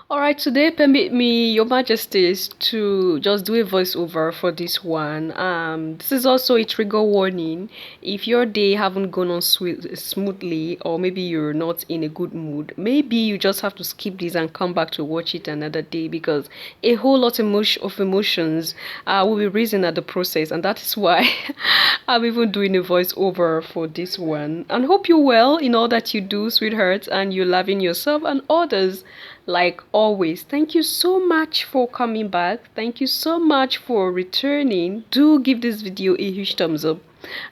All right, today permit me, Your Majesties, to just do a voiceover for this one. This is also a trigger warning. If your day haven't gone on smoothly, or maybe you're not in a good mood, maybe you just have to skip this and come back to watch it another day because a whole lot of emotions will be risen at the process, and that is why I'm even doing a voiceover for this one. And hope you're well in all that you do, sweetheart, and you're loving yourself and others. Like always, thank you so much for coming back. Thank you so much for returning. Do give this video a huge thumbs up,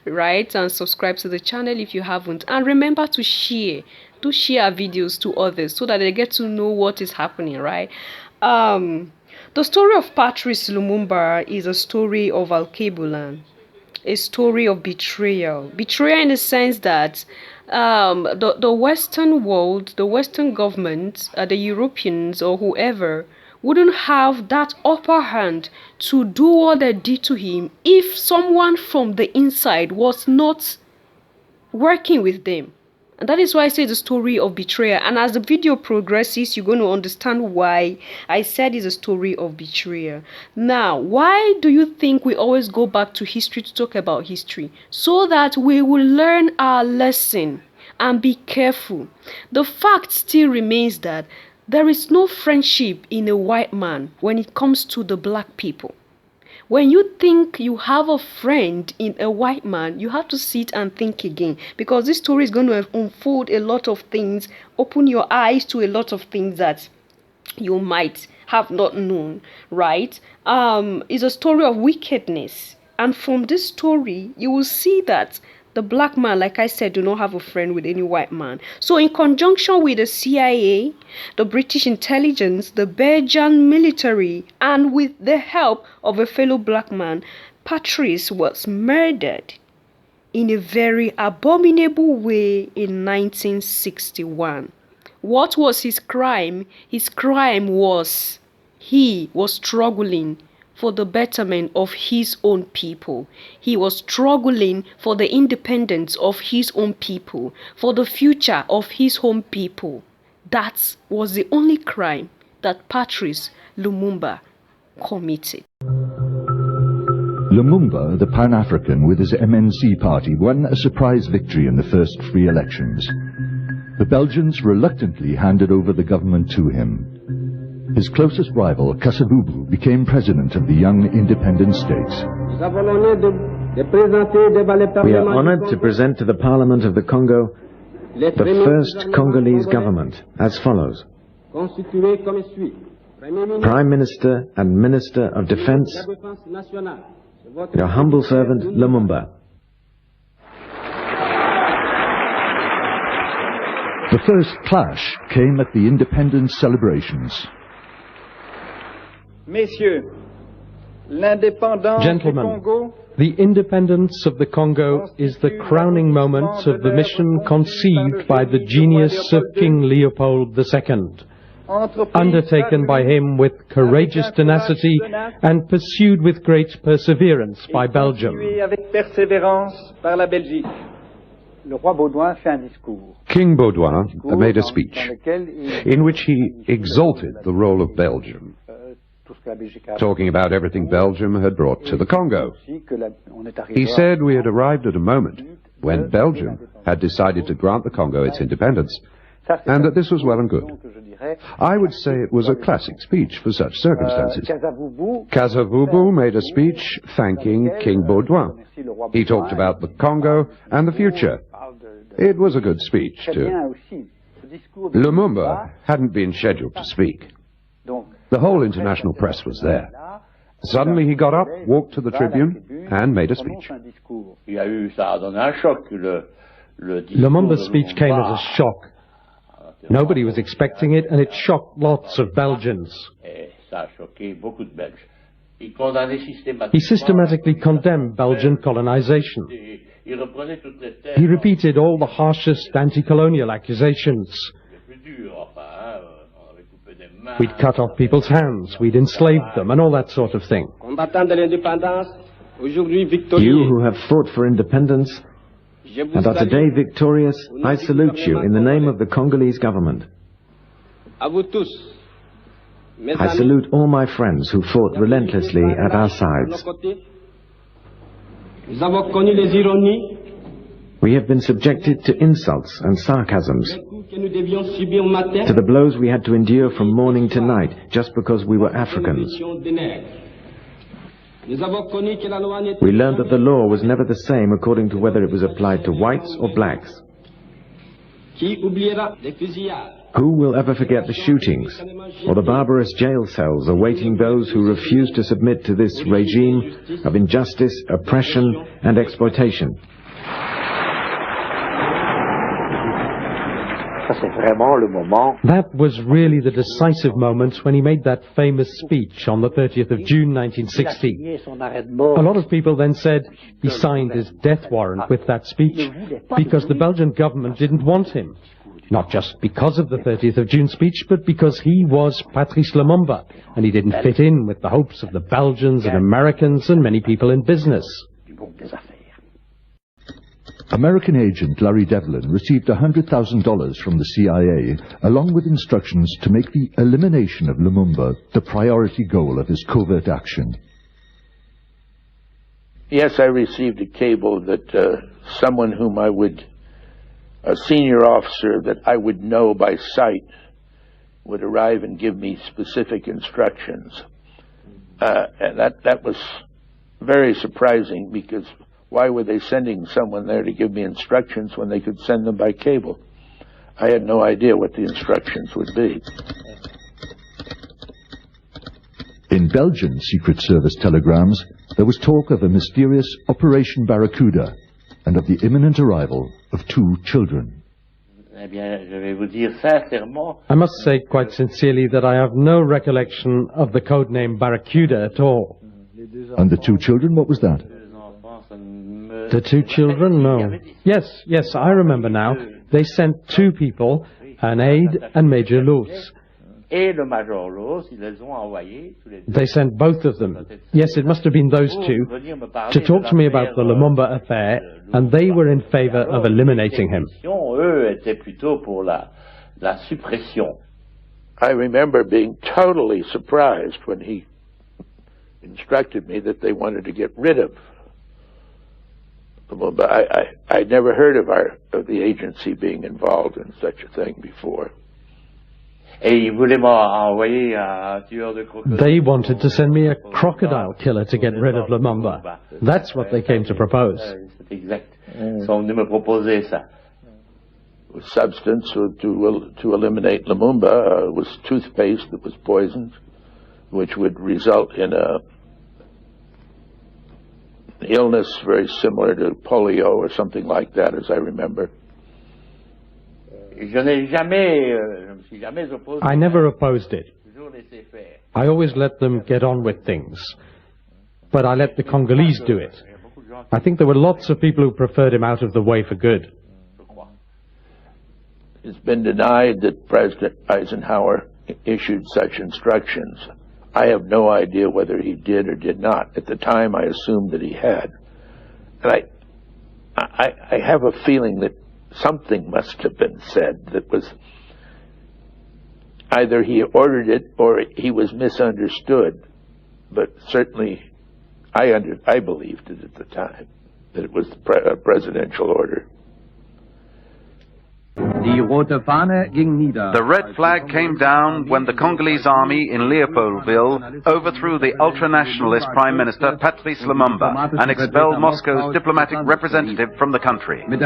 right? And subscribe to the channel if you haven't. And remember to share. Do share our videos to others so that they get to know what is happening, right? The story of Patrice Lumumba is a story of Alkebulan, a story of betrayal. Betrayal in the sense that the Western world, the Western government, the Europeans or whoever wouldn't have that upper hand to do what they did to him if someone from the inside was not working with them. And that is why I say the story of betrayal. And as the video progresses, you're going to understand why I said it's a story of betrayal. Now, why do you think we always go back to history to talk about history? So that we will learn our lesson and be careful. The fact still remains that there is no friendship in a white man when it comes to the black people. When you think you have a friend in a white man, you have to sit and think again, because this story is going to unfold a lot of things, open your eyes to a lot of things that you might have not known, right? It's a story of wickedness. And from this story, you will see that the black man, like I said, do not have a friend with any white man. So in conjunction with the CIA, the British intelligence, the Belgian military, and with the help of a fellow black man, Patrice was murdered in a very abominable way in 1961. What was his crime? His crime was he was struggling for the betterment of his own people. He was struggling for the independence of his own people, for the future of his own people. That was the only crime that Patrice Lumumba committed. Lumumba, the Pan-African with his MNC party, won a surprise victory in the first free elections. The Belgians reluctantly handed over the government to him. His closest rival, Kasavubu, became president of the young independent states. We are honored to present to the Parliament of the Congo the first Congolese government as follows. Prime Minister and Minister of Defense, your humble servant, Lumumba. The first clash came at the independence celebrations. Gentlemen, the independence of the Congo is the crowning moment of the mission conceived by the genius of King Leopold II, undertaken by him with courageous tenacity and pursued with great perseverance by Belgium. King Baudouin made a speech in which he exalted the role of Belgium, talking about everything Belgium had brought to the Congo. He said we had arrived at a moment when Belgium had decided to grant the Congo its independence, and that this was well and good. I would say it was a classic speech for such circumstances. Kasavubu made a speech thanking King Baudouin. He talked about the Congo and the future. It was a good speech, too. Lumumba hadn't been scheduled to speak. The whole international press was there. Suddenly he got up, walked to the tribune, and made a speech. Lumumba's speech came as a shock. Nobody was expecting it, and it shocked lots of Belgians. He systematically condemned Belgian colonization. He repeated all the harshest anti-colonial accusations. We'd cut off people's hands, we'd enslaved them, and all that sort of thing. You who have fought for independence and are today victorious, I salute you in the name of the Congolese government. I salute all my friends who fought relentlessly at our sides. We have been subjected to insults and sarcasms, to the blows we had to endure from morning to night just because we were Africans. We learned that the law was never the same according to whether it was applied to whites or blacks. Who will ever forget the shootings or the barbarous jail cells awaiting those who refuse to submit to this regime of injustice, oppression and exploitation? That was really the decisive moment when he made that famous speech on the 30th of June 1960. A lot of people then said he signed his death warrant with that speech because the Belgian government didn't want him. Not just because of the 30th of June speech, but because he was Patrice Lumumba, and he didn't fit in with the hopes of the Belgians and Americans and many people in business. American agent Larry Devlin received $100,000 from the CIA, along with instructions to make the elimination of Lumumba the priority goal of his covert action. Yes, I received a cable that someone whom a senior officer that I would know by sight would arrive and give me specific instructions. And that was very surprising, because why were they sending someone there to give me instructions when they could send them by cable? I had no idea what the instructions would be. In Belgian Secret Service telegrams, there was talk of a mysterious Operation Barracuda and of the imminent arrival of 2 children. I must say quite sincerely that I have no recollection of the codename Barracuda at all. And the 2 children, what was that? The 2 children? No. Yes, I remember now. They sent 2 people, an aide and Major Luz. They sent both of them. Yes, it must have been those 2, to talk to me about the Lumumba affair, and they were in favor of eliminating him. I remember being totally surprised when he instructed me that they wanted to get rid of Lumumba. I'd never heard of the agency being involved in such a thing before. They wanted to send me a crocodile killer to get rid of Lumumba. That's what they came to propose. Substance to eliminate Lumumba was toothpaste that was poisoned, which would result in a illness very similar to polio or something like that, as I remember. I never opposed it. I always let them get on with things. But I let the Congolese do it. I think there were lots of people who preferred him out of the way for good. It's been denied that President Eisenhower issued such instructions. I have no idea whether he did or did not. At the time, I assumed that he had. And I have a feeling that something must have been said that was either he ordered it or he was misunderstood. But certainly, I believed it at the time, that it was a presidential order. The red flag came down when the Congolese army in Leopoldville overthrew the ultra-nationalist Prime Minister Patrice Lumumba and expelled Moscow's diplomatic representative from the country. With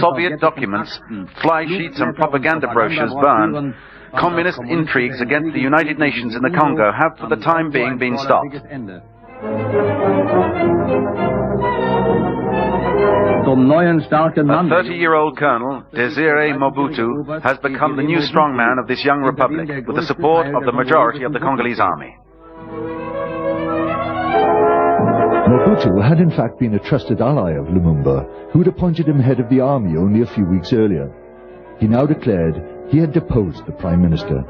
Soviet documents, fly sheets and propaganda brochures burned, communist intrigues against the United Nations in the Congo have for the time being been stopped. A 30-year-old colonel, Desire Mobutu, has become the new strongman of this young republic, with the support of the majority of the Congolese army. Mobutu had in fact been a trusted ally of Lumumba, who'd appointed him head of the army only a few weeks earlier. He now declared he had deposed the Prime Minister.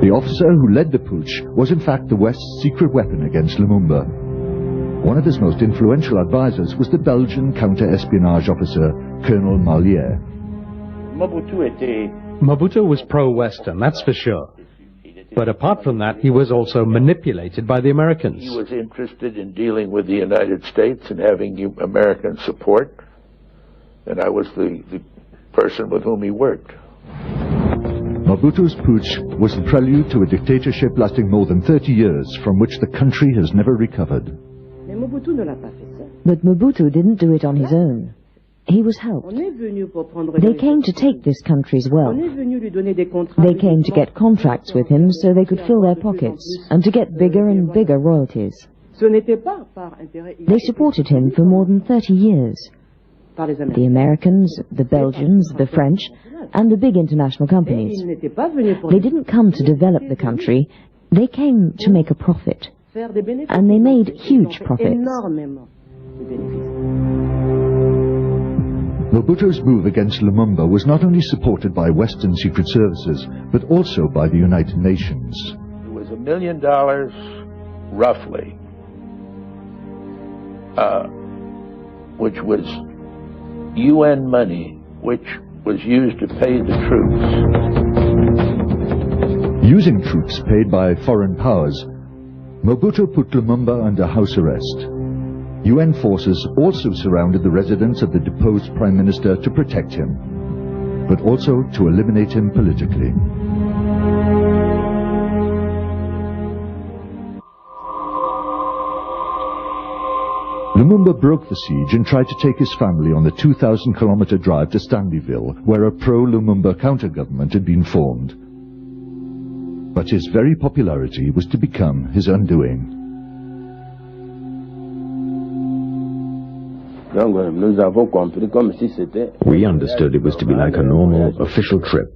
The officer who led the putsch was in fact the West's secret weapon against Lumumba. One of his most influential advisors was the Belgian counter-espionage officer, Colonel Mallier. Mobutu was pro-Western, that's for sure. But apart from that, he was also manipulated by the Americans. He was interested in dealing with the United States and having American support, and I was the person with whom he worked. Mobutu's putsch was the prelude to a dictatorship lasting more than 30 years, from which the country has never recovered. But Mobutu didn't do it on his own. He was helped. They came to take this country's wealth. They came to get contracts with him so they could fill their pockets and to get bigger and bigger royalties. They supported him for more than 30 years. The Americans, the Belgians, the French, and the big international companies. They didn't come to develop the country, they came to make a profit. And they made huge profits. Mobutu's move against Lumumba was not only supported by Western secret services, but also by the United Nations. It was $1 million, roughly, which was UN money, which was used to pay the troops. Using troops paid by foreign powers, Mobutu put Lumumba under house arrest. UN forces also surrounded the residence of the deposed Prime Minister to protect him, but also to eliminate him politically. Lumumba broke the siege and tried to take his family on the 2,000-kilometer drive to Stanleyville, where a pro-Lumumba counter-government had been formed. But his very popularity was to become his undoing. We understood it was to be like a normal official trip,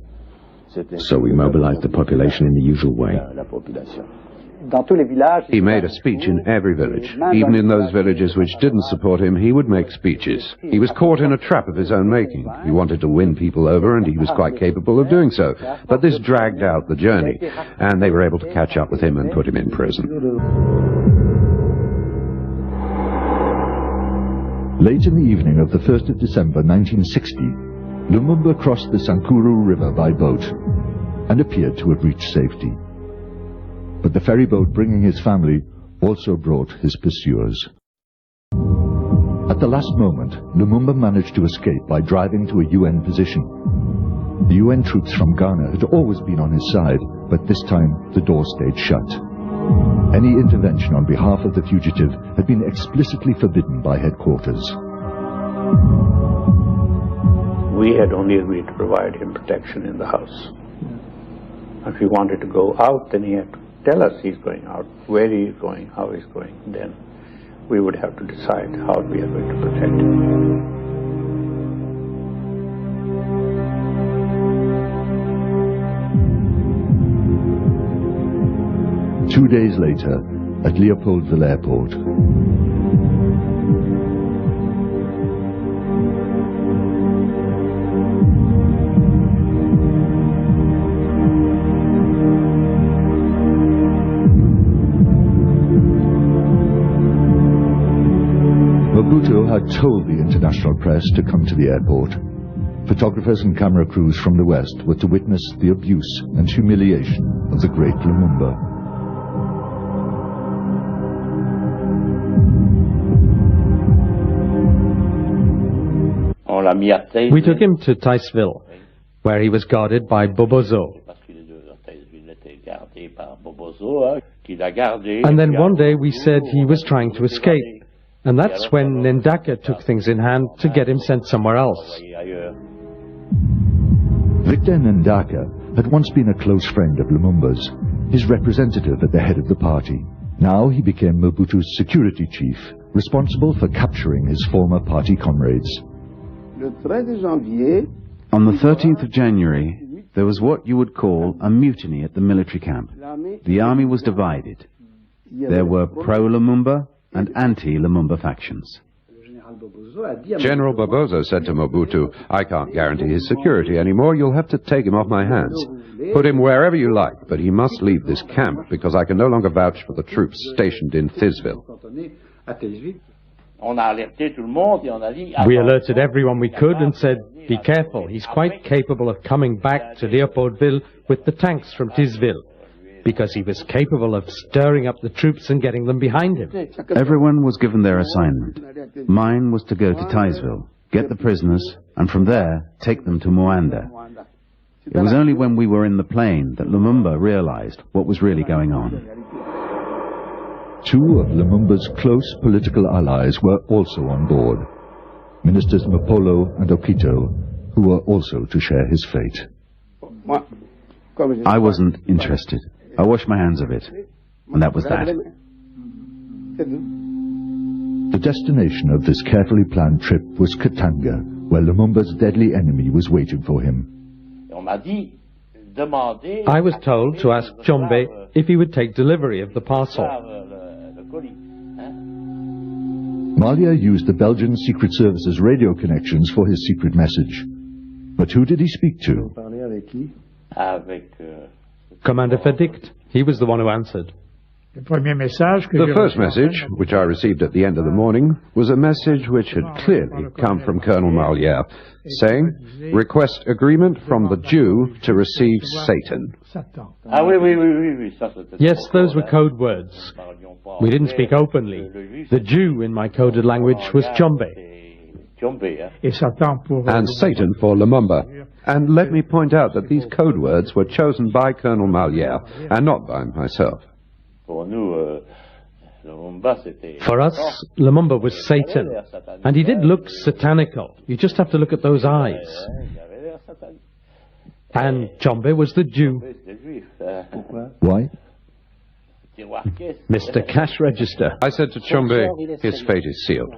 so we mobilized the population in the usual way. He made a speech in every village. Even in those villages which didn't support him, he would make speeches. He was caught in a trap of his own making. He wanted to win people over, and he was quite capable of doing so. But this dragged out the journey, and they were able to catch up with him and put him in prison. Late in the evening of the 1st of December 1960, Lumumba crossed the Sankuru River by boat and appeared to have reached safety. But the ferry boat bringing his family also brought his pursuers. At the last moment, Lumumba managed to escape by driving to a UN position. The UN troops from Ghana had always been on his side, but this time the door stayed shut. Any intervention on behalf of the fugitive had been explicitly forbidden by headquarters. We had only agreed to provide him protection in the house. If he wanted to go out, then he had to tell us he's going out, where he is going, how he's going. Then we would have to decide how we are going to protect him. 2 days later, at Leopoldville Airport. Mobutu had told the international press to come to the airport. Photographers and camera crews from the West were to witness the abuse and humiliation of the great Lumumba. We took him to Ticeville, where he was guarded by Bobozo. And then one day we said he was trying to escape, and that's when Ndaka took things in hand to get him sent somewhere else. Victor Ndaka had once been a close friend of Lumumba's, his representative at the head of the party. Now he became Mobutu's security chief, responsible for capturing his former party comrades. On the 13th of January, there was what you would call a mutiny at the military camp. The army was divided. There were pro-Lumumba and anti-Lumumba factions. General Bobozo said to Mobutu, "I can't guarantee his security anymore. You'll have to take him off my hands. Put him wherever you like, but he must leave this camp because I can no longer vouch for the troops stationed in Thizville." We alerted everyone we could and said, be careful, he's quite capable of coming back to Leopoldville with the tanks from Tisville, because he was capable of stirring up the troops and getting them behind him. Everyone was given their assignment. Mine was to go to Tisville, get the prisoners, and from there take them to Moanda. It was only when we were in the plane that Lumumba realized what was really going on. Two of Lumumba's close political allies were also on board, Ministers Mapolo and Okito, who were also to share his fate. I wasn't interested. I washed my hands of it, and that was that. The destination of this carefully planned trip was Katanga, where Lumumba's deadly enemy was waiting for him. I was told to ask Chombe if he would take delivery of the parcel. Malia used the Belgian Secret Service's radio connections for his secret message. But who did he speak to? Commander Verdict. He was the one who answered. The first message, which I received at the end of the morning, was a message which had clearly come from Colonel Malière, saying, request agreement from the Jew to receive Satan. Yes, those were code words. We didn't speak openly. The Jew in my coded language was Chombe. And Satan for Lumumba. And let me point out that these code words were chosen by Colonel Malière and not by myself. For us, Lumumba was Satan, and he did look satanical. You just have to look at those eyes. And Chombe was the Jew. Why? Mr. Cash Register. I said to Chombe, his fate is sealed.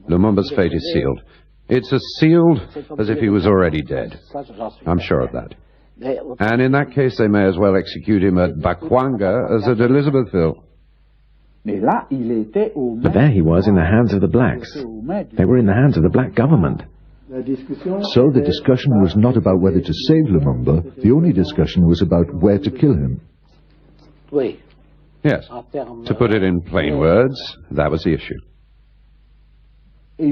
Lumumba's fate is sealed. It's as sealed as if he was already dead. I'm sure of that. And in that case, they may as well execute him at Bakwanga as at Elizabethville. But there he was in the hands of the blacks. They were in the hands of the black government. So the discussion was not about whether to save Lumumba, the only discussion was about where to kill him. Yes. To put it in plain words, that was the issue. They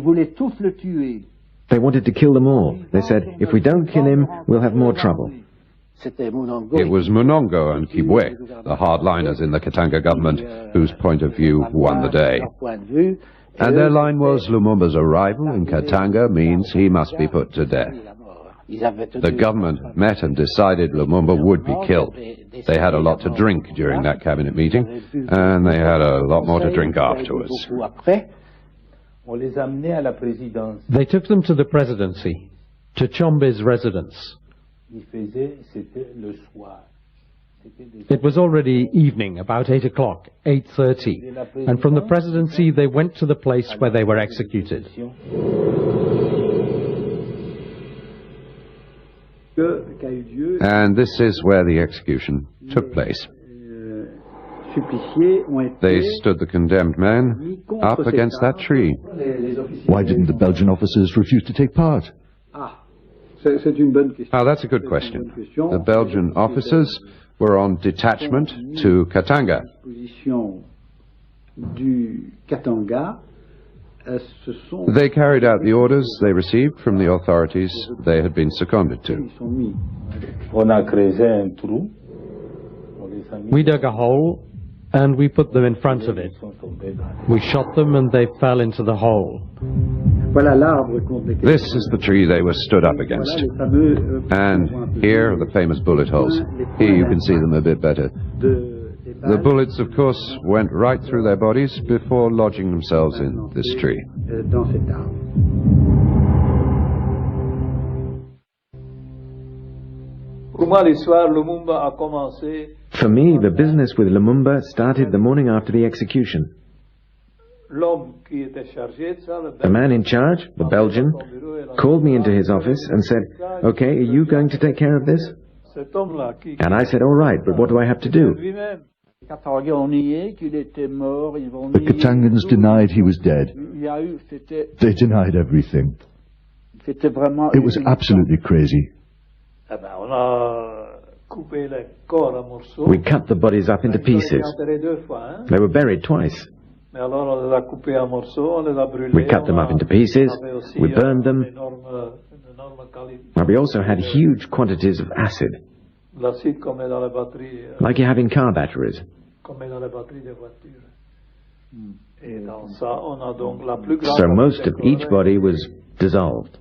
wanted to kill them all. They said, if we don't kill him, we'll have more trouble. It was Munongo and Kibwe, the hardliners in the Katanga government, whose point of view won the day. And their line was, Lumumba's arrival in Katanga means he must be put to death. The government met and decided Lumumba would be killed. They had a lot to drink during that cabinet meeting, and they had a lot more to drink afterwards. They took them to the presidency, to Chombe's residence. It was already evening, about 8 o'clock, 8:30, and from the presidency they went to the place where they were executed. And this is where the execution took place. They stood the condemned man up against that tree. Why didn't the Belgian officers refuse to take part? Now, that's a good question. The Belgian officers were on detachment to Katanga. They carried out the orders they received from the authorities they had been seconded to. We dug a hole and we put them in front of it. We shot them and they fell into the hole. This is the tree they were stood up against. And here are the famous bullet holes. Here you can see them a bit better. The bullets, of course, went right through their bodies before lodging themselves in this tree. For me, the business with Lumumba started the morning after the execution. The man in charge, the Belgian, called me into his office and said, "Okay, are you going to take care of this?" And I said, "All right, but what do I have to do?" The Katangans denied he was dead. They denied everything. It was absolutely crazy. We cut the bodies up into pieces. They were buried twice. We cut them up into pieces, we burned them, and we also had huge quantities of acid, like you have in car batteries. So most of each body was dissolved.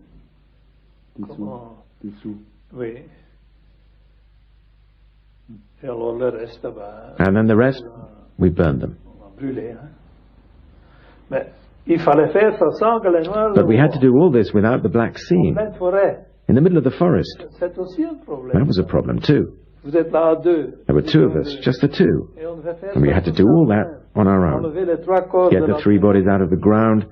And then the rest, we burned them. But we had to do all this without the black scene, in the middle of the forest. That was a problem too. There were two of us, just the two, and we had to do all that on our own. Get the three bodies out of the ground,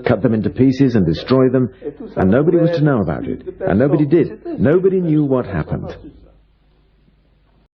cut them into pieces and destroy them, and nobody was to know about it. And nobody did. Nobody knew what happened.